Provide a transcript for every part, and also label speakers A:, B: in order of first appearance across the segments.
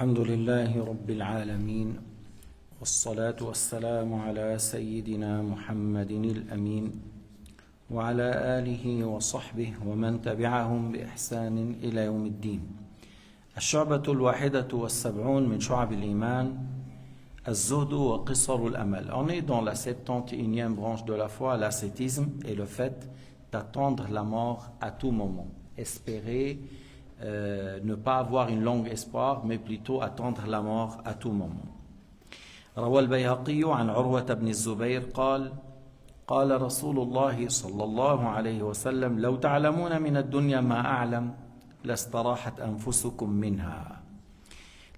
A: الحمد لله رب العالمين والصلاة والسلام على سيدنا محمد الأمين وعلى آله وصحبه ومن تبعهم بإحسان إلى يوم الدين. الشعبة 71 من شعب الإيمان الزهد وقصر الأمل. On est dans la 71e branche de la foi, l'ascétisme et le fait d'attendre la mort à tout moment. Espérer, ne pas avoir une longue espoir, mais plutôt attendre la mort à tout moment. روى البيهقي عن عروة بن الزبير قال: قال رسول الله صلى الله عليه وسلم: لو تعلمون من الدنيا ما أعلم لاستراحت أنفسكم منها.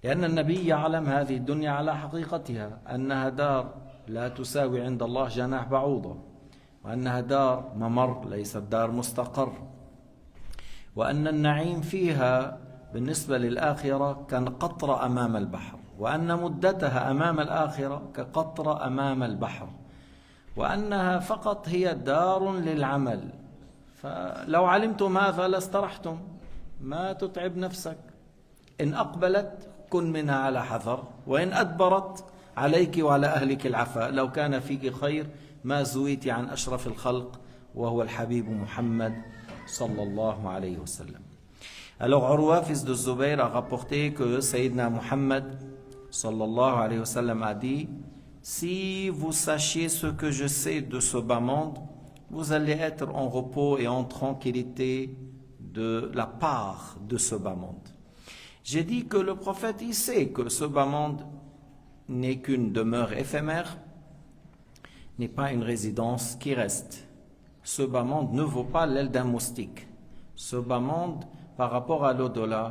A: لأن النبي يعلم هذه الدنيا على حقيقتها أنها دار لا تساوي عند الله جناح بعوضة، وأنها دار ممر ليست دار مستقر، وأن النعيم فيها بالنسبة للآخرة كقطرة أمام البحر، وأن مدتها أمام الآخرة كقطرة أمام البحر، وأنها فقط هي دار للعمل. فلو علمتم هذا لاسترحتم، ما تتعب نفسك. إن أقبلت كن منها على حذر، وإن أدبرت عليك وعلى أهلك العفاء. لو كان فيك خير ما زويت عن أشرف الخلق وهو الحبيب محمد sallallahu alayhi wa sallam. Alors Urwa, fils de Zubayr, a rapporté que Sayyidina Muhammad sallallahu alayhi wa sallam a dit: si vous sachiez ce que je sais de ce bas monde, vous allez être en repos et en tranquillité de la part de ce bas monde. J'ai dit que le prophète, il sait que ce bas monde n'est qu'une demeure éphémère, n'est pas une résidence qui reste. Ce bas monde ne vaut pas l'aile d'un moustique. Ce bas monde, par rapport à l'au-delà,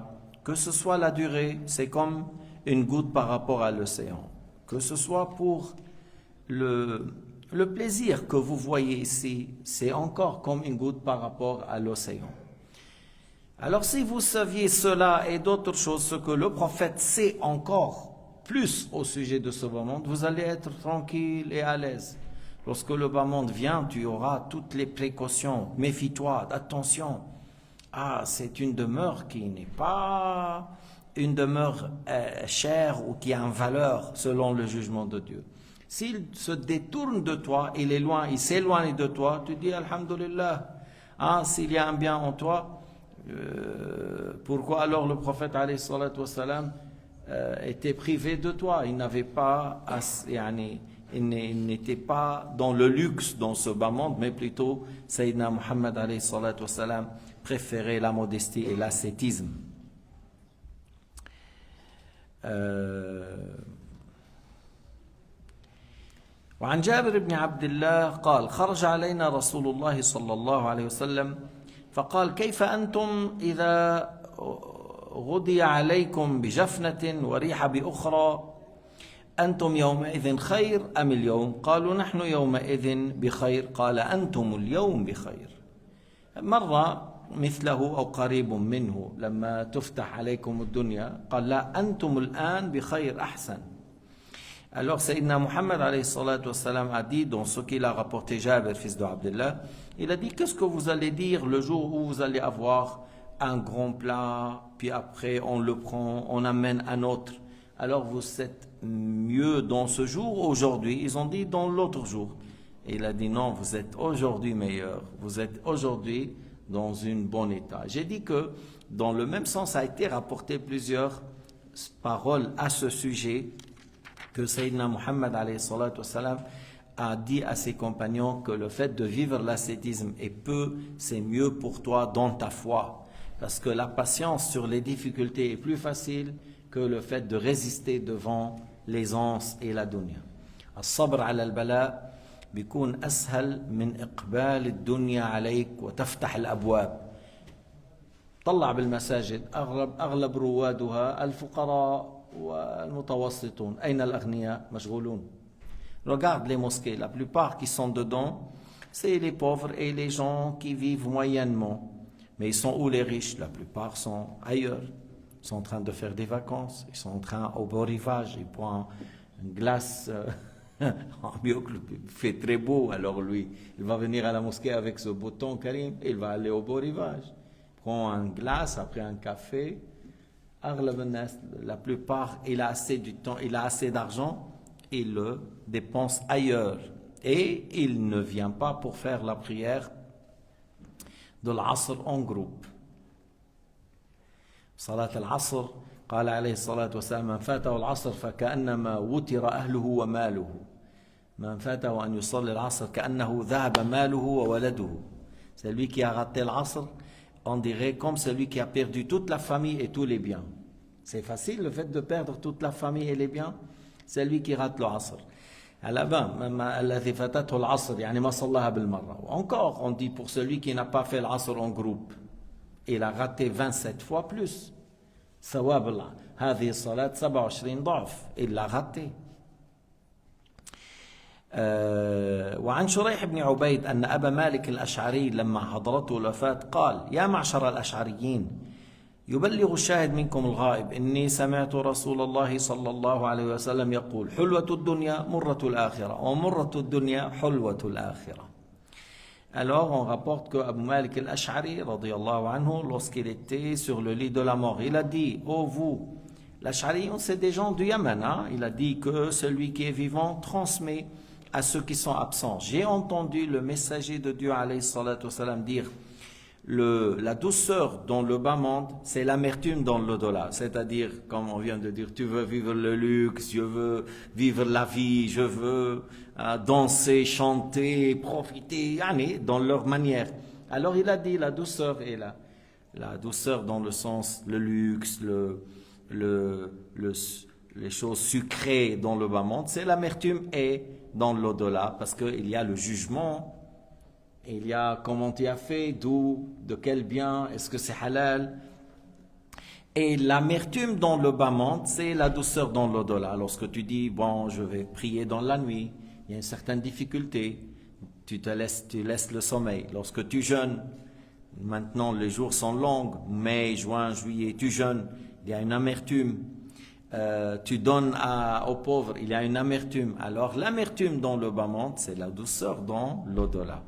A: que ce soit la durée, c'est comme une goutte par rapport à l'océan. Que ce soit pour le plaisir que vous voyez ici, c'est encore comme une goutte par rapport à l'océan. Alors si vous saviez cela et d'autres choses, ce que le prophète sait encore plus au sujet de ce bas monde, vous allez être tranquille et à l'aise. Lorsque le bas monde vient, tu auras toutes les précautions. Méfie-toi, attention. Ah, c'est une demeure qui n'est pas une demeure chère ou qui a une valeur selon le jugement de Dieu. S'il se détourne de toi, il est loin, il s'éloigne de toi, tu dis Alhamdulillah. Ah, s'il y a un bien en toi, pourquoi alors le prophète alayhi salatu wassalam était privé de toi? Il n'avait pas il n'était pas dans le luxe dans ce bas monde, mais plutôt Sayyidina Muhammad alayhi salatu wassalam préférait la modestie et l'ascétisme. وعن جابر بن عبد الله قال: خرج علينا رسول الله صلى الله عليه وسلم فقال: كيف أنتم إذا غدي عليكم بجفنة وريح بأخرى أنتم يومئذ خير أم اليوم؟ قالوا: نحن يومئذ بخير. قال: أنتم اليوم بخير. مرة مثله أو قريب منه لما تفتح عليكم الدنيا قال: لا، أنتم الآن بخير أحسن. Alors Sayyidina Muhammad alayhi salatu wassalam a dit dans ce qu'il a rapporté Jabir, fils de Abdullah, il a dit: qu'est-ce que vous allez dire le jour où vous allez avoir un grand plat, puis après on le prend, on amène un autre. Alors vous êtes mieux dans ce jour ou aujourd'hui? Ils ont dit dans l'autre jour. Et il a dit non, vous êtes aujourd'hui meilleur. Vous êtes aujourd'hui dans un bon état. J'ai dit que dans le même sens a été rapporté plusieurs paroles à ce sujet que Sayyidina Muhammad alayhi salatu wassalam a dit à ses compagnons que le fait de vivre l'ascétisme est peu, c'est mieux pour toi dans ta foi. Parce que la patience sur les difficultés est plus facile que le fait de résister devant l'aisance et la dunya. الصبر على البلاء بيكون أسهل من إقبال الدنيا عليك وتفتح الأبواب. طلع بالمساجد أغلب روادها الفقراء والمتوسطون. أين الأغنياء؟ مشغولون. Regarde les mosquées, la plupart qui sont dedans, c'est les pauvres et les gens qui vivent moyennement. Mais ils sont où les riches? La plupart sont ailleurs. Ils sont en train de faire des vacances, ils sont en train au beau rivage, ils prennent une glace, mieux que il fait très beau, alors lui, il va venir à la mosquée avec ce beau temps Karim, et il va aller au beau rivage. Il prend une glace, après un café, La plupart, il a assez du temps, il a assez d'argent, il le dépense ailleurs. Et il ne vient pas pour faire la prière de l'Asr en groupe. Salat al-Asr, قال عليه الصلاة والسلام من فاته العصر فكأنما وتر أهله وماله من فاته أن يصلي العصر كأنه ذهب ماله وولده. Celui qui a raté l'Asr, on dirait comme celui qui a perdu toute la famille et tous les biens. C'est facile le fait de perdre toute la famille et les biens. Celui qui rate l'Asr. الذي فاتته العصر يعني ما صلاها بالمرة. Encore on dit pour celui qui n'a pas fait l'Asr en groupe, il a raté 27 fois plus. ثواب الله هذه الصلاة 27 ضعف il l'a raté. وعن شريح بن عبيد أن أبا مالك الأشعري لما حضرته الوفاة قال يا معشر الأشعريين يبلغ الشاهد منكم الغائب إني سمعت رسول الله صلى الله عليه وسلم يقول حلوة الدنيا مرة الآخرة ومرة الدنيا حلوة الآخرة. Alors on rapporte que Abu Malik al-Ash'ari radiyallahu anhu, lorsqu'il était sur le lit de la mort, il a dit: oh vous, l'Ash'ari, c'est des gens du Yémen, hein? Il a dit que celui qui est vivant transmet à ceux qui sont absents. J'ai entendu le messager de Dieu alayhi salatu wassalam dire la douceur dans le bas monde, c'est l'amertume dans l'au-delà. C'est-à-dire, comme on vient de dire, tu veux vivre le luxe, je veux vivre la vie, je veux danser, chanter, profiter, dans leur manière. Alors il a dit la douceur et la douceur dans le sens, le luxe, les choses sucrées dans le bas monde, c'est l'amertume et dans l'au-delà, parce qu'il y a le jugement. Il y a comment tu as fait, d'où, de quel bien, est-ce que c'est halal. Et l'amertume dans le bas monde, c'est la douceur dans l'au-delà. Lorsque tu dis, bon, je vais prier dans la nuit, il y a une certaine difficulté, tu laisses le sommeil. Lorsque tu jeûnes, maintenant les jours sont longs, mai, juin, juillet, tu jeûnes, il y a une amertume. Tu donnes aux pauvres, il y a une amertume. Alors l'amertume dans le bas monde, c'est la douceur dans l'au-delà.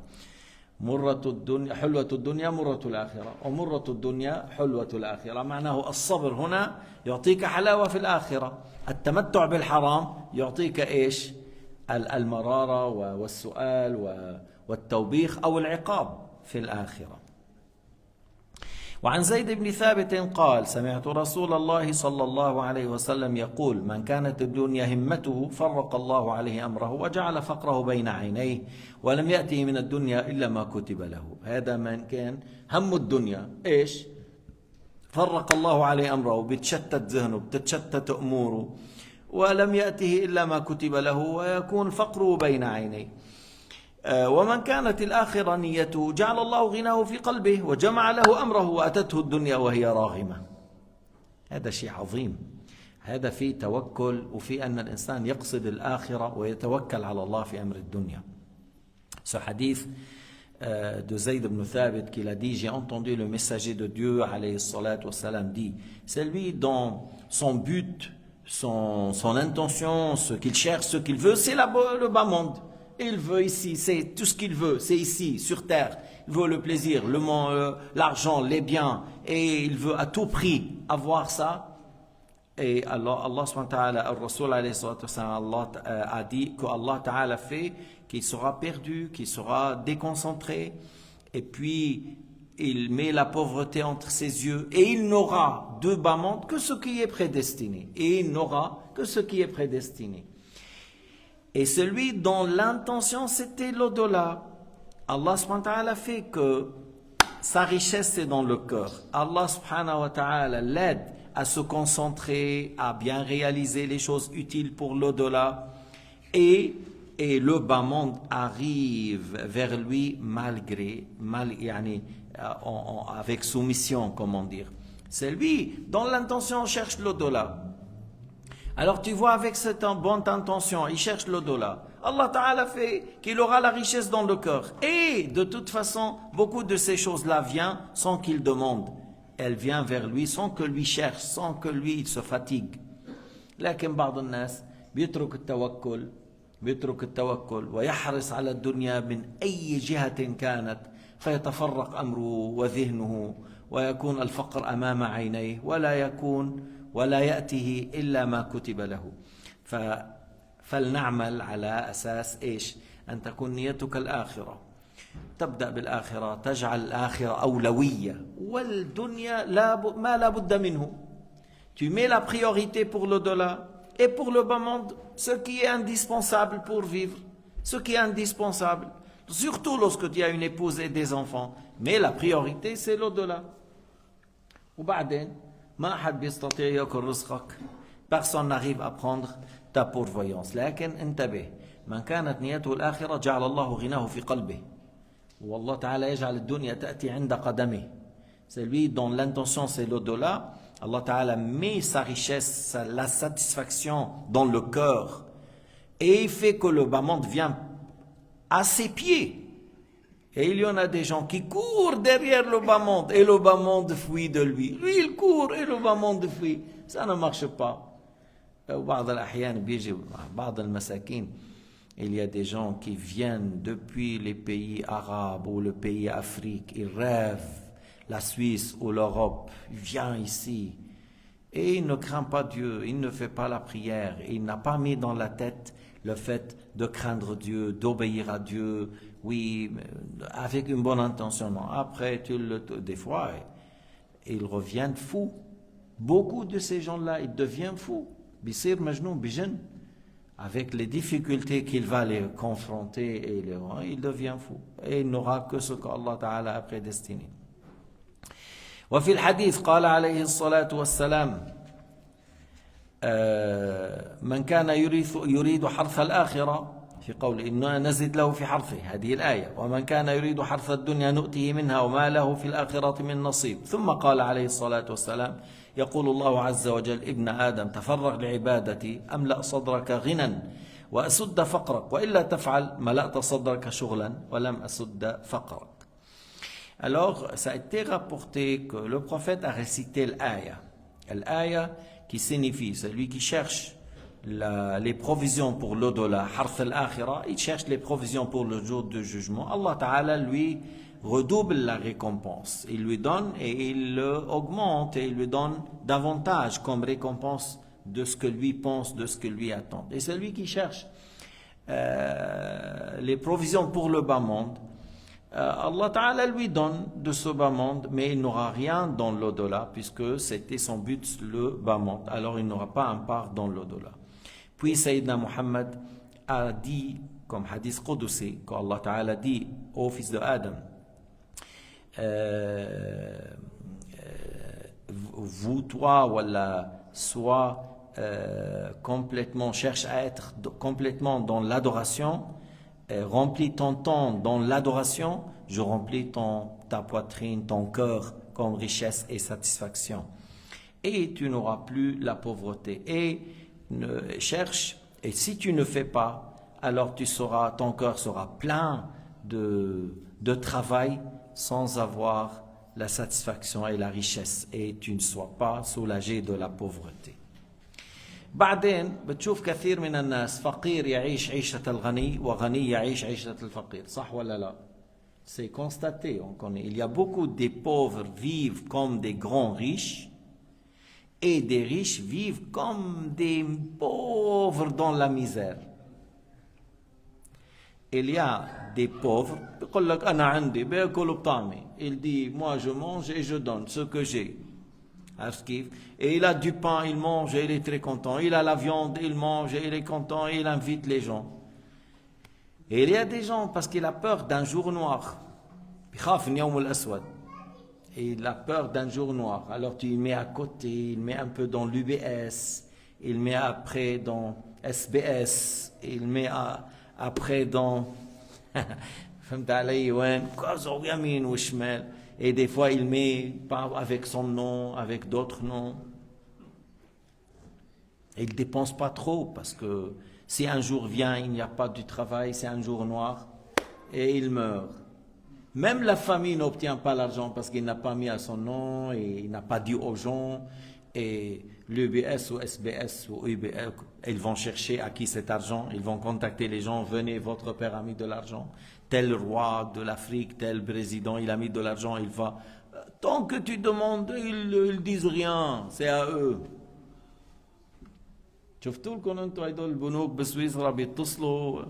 A: مرة الدنيا حلوة الدنيا مرة الآخرة ومرة الدنيا حلوة الآخرة معناه الصبر هنا يعطيك حلاوة في الآخرة التمتع بالحرام يعطيك إيش المرارة والسؤال والتوبيخ أو العقاب في الآخرة. وعن زيد بن ثابت قال سمعت رسول الله صلى الله عليه وسلم يقول من كانت الدنيا همته فرق الله عليه أمره وجعل فقره بين عينيه ولم يأته من الدنيا إلا ما كتب له. هذا من كان هم الدنيا إيش فرق الله عليه أمره بتشتت ذهنه بتتشتت أموره ولم يأته إلا ما كتب له ويكون فقره بين عينيه. ومن كانت الآخرة نيته جعل الله غناه في قلبه وجمع له أمره وأتته الدنيا وهي راغمة. هذا شيء عظيم. هذا فيه توكل وفي أن الإنسان يقصد الآخرة ويتوكل على الله في أمر الدنيا. Ce hadith de Zayd ibn Thabit qu'il a dit, j'ai entendu le messager de Dieu alayhi salatu wassalam dit, c'est lui dont son but, son intention, ce qu'il cherche, ce qu'il veut, c'est le bas monde. Il veut ici, c'est tout ce qu'il veut, c'est ici, sur terre. Il veut le plaisir, l'argent, les biens, et il veut à tout prix avoir ça. Et Allah subhanahu wa ta'ala, le Rasul alayhi salatu wassalam, Allah a dit que Allah ta'ala fait qu'il sera perdu, qu'il sera déconcentré, et puis il met la pauvreté entre ses yeux, et il n'aura de bas monde que ce qui est prédestiné. Et il n'aura que ce qui est prédestiné. Et celui dont l'intention c'était l'au-delà, Allah subhanahu wa ta'ala fait que sa richesse est dans le cœur. Allah subhanahu wa ta'ala l'aide à se concentrer, à bien réaliser les choses utiles pour l'au-delà. Et le bas monde arrive vers lui avec soumission, comment dire. C'est lui dont l'intention cherche l'au-delà. Alors tu vois avec cette bonne intention, il cherche l'au-delà. Allah Ta'ala fait qu'il aura la richesse dans le cœur. Et de toute façon, beaucoup de ces choses-là viennent sans qu'il demande. Elle vient vers lui sans que lui cherche, sans que lui il se fatigue. لكن بعض الناس بيترك التوكل ويحرص على الدنيا من أي جهة كانت فيتفرق أمره وذهنه ويكون الفقر أمام عينيه ولا يكون ولا يأته إلا ما كتب له. فلنعمل على أساس إيش؟ أن تكون نيتك الآخرة، تبدأ بالآخرة، تجعل الآخرة أولوية، والدنيا ما لا بد منه. Tu mets la priorité pour l'au-delà et pour le bas monde, ce qui est indispensable pour vivre, ce qui est indispensable, surtout lorsque tu as une épouse et des enfants. Mais la priorité, c'est l'au-delà. وبعدين ما أحد بيستطيع يأكل رزقك. Personne n'arrive à prendre ta pourvoyance. لكن انتبه، من كانت نيته الآخرة جعل الله غناه في قلبه. والله تعالى يجعل الدنيا تأتي عند قدمه. Celui dont l'intention c'est l'au-delà, Allah Ta'ala met sa richesse, la satisfaction dans le cœur et il fait que le bas monde vient à ses pieds. Et il y en a des gens qui courent derrière le bas monde et le bas monde fuit de lui. Lui il court et le bas monde fuit. Ça ne marche pas. بعض الأحيان بيجي بعض المساكين. Il y a des gens qui viennent depuis les pays arabes ou le pays Afrique. Ils rêvent la Suisse ou l'Europe. Il vient ici. Et il ne craint pas Dieu. Il ne fait pas la prière. Il n'a pas mis dans la tête le fait de craindre Dieu, d'obéir à Dieu. Oui, avec une bonne intention. Non. Après, des fois, ils reviennent fous. Beaucoup de ces gens-là, ils deviennent fous. Bisir Majnoun Bijan. Avec les difficultés qu'il va les confronter, il devient fou. Et il n'aura que ce qu'Allah Ta'ala a prédestiné. وفي الحديث قال عليه الصلاة والسلام من كان يريد حرث الآخرة في قول إننا نزد له في حرثه هذه الآية ومن كان يريد حرث الدنيا نؤته منها وما له في الآخرة من نصيب. ثم قال عليه الصلاة والسلام يقول الله عز وجل ابن آدم تفرغ لعبادتي أملأ صدرك غنى وأسد فقرك وإلا تفعل ملأت صدرك شغلا ولم أسد فقرك. Alors, ça a été rapporté que le prophète a récité l'aya. L'aya qui signifie, celui qui cherche les provisions pour l'au-delà, harth al-akhira, il cherche les provisions pour le jour du jugement. Allah Ta'ala lui redouble la récompense. Il lui donne et il augmente et il lui donne davantage comme récompense de ce que lui pense, de ce que lui attend. Et celui qui cherche les provisions pour le bas monde, Allah Ta'ala lui donne de ce bas monde, mais il n'aura rien dans l'au-delà, puisque c'était son but, le bas monde. Alors il n'aura pas un part dans l'au-delà. Puis Sayyidina Muhammad a dit, comme hadith Qudsi, qu'Allah Ta'ala dit au fils de Adam, vous, toi, voilà, sois complètement, cherche à être complètement dans l'adoration, remplis ton temps dans l'adoration, je remplis ta poitrine, ton cœur comme richesse et satisfaction. Et tu n'auras plus la pauvreté. Et cherche, et si tu ne fais pas, alors ton cœur sera plein de travail sans avoir la satisfaction et la richesse. Et tu ne sois pas soulagé de la pauvreté. بعدين بتشوف كثير من الناس فقير يعيش عيشة الغني وغني يعيش عيشة الفقير. صح ولا لا؟ C'est constaté, on connaît. Il y a beaucoup de pauvres vivent comme des grands riches et des riches vivent comme des pauvres dans la misère. Il y a des pauvres, يقول لك أنا عندي باكل بطعمي. Il dit, moi je mange et je donne ce que j'ai. Et il a du pain, il mange et il est très content. Il a la viande, il mange et il est content et il invite les gens. Et il y a des gens, parce qu'il a peur d'un jour noir. Et il a peur d'un jour noir. Alors tu le mets à côté, il met un peu dans l'UBS, il met après dans SBS, il met après dans... Et des fois, il met pas avec son nom, avec d'autres noms. Et il ne dépense pas trop, parce que si un jour vient, il n'y a pas du travail, c'est un jour noir, et il meurt. Même la famille n'obtient pas l'argent parce qu'il n'a pas mis à son nom, et il n'a pas dit aux gens, et l'UBS ou SBS ou UBS, ils vont chercher à qui cet argent, ils vont contacter les gens, venez, votre père a mis de l'argent. Tel roi de l'Afrique, tel président, il a mis de l'argent, il va. Tant que tu demandes, ils ne disent rien, c'est à eux. شفتوا لكم انتم هدول البنوك بسويسرا بيتصلوا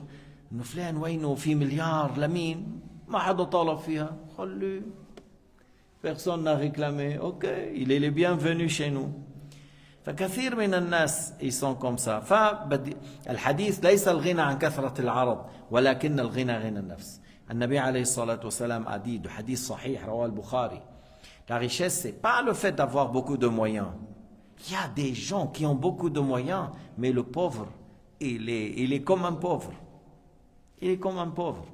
A: انه فلان وينه في مليار لمين؟ ما حدا طالب فيها، خليه. Personne n'a réclamé. Ok, il est le bienvenu chez nous. فكثير من الناس ils sont comme ça. فالحديث ليس الغنى عن كثرة العرض ولكن الغنى غنى النفس. النبي عليه الصلاة والسلام a dit, حديث صحيح رواه البخاري. La richesse, c'est pas le fait d'avoir beaucoup de moyens. Il y a des gens qui ont beaucoup de moyens, mais le pauvre, il est comme un pauvre. Il est comme un pauvre.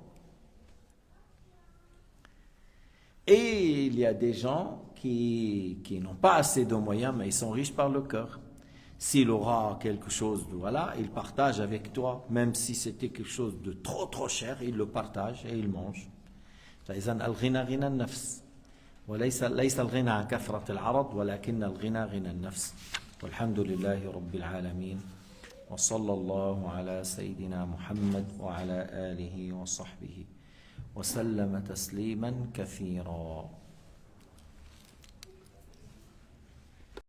A: Et il y a des gens qui n'ont pas assez de moyens, mais ils sont riches par le cœur. S'il aura quelque chose, voilà, il partage avec toi, même si c'était quelque chose de trop cher, il le partage et il mange. فإذا الغنى غنى النفس. ليس الغنى عن كثرة العرض ولكن الغنى غنى النفس. والحمد لله رب العالمين وصلى الله على سيدنا محمد وعلى آله وصحبه وسلم تسليما كثيرا.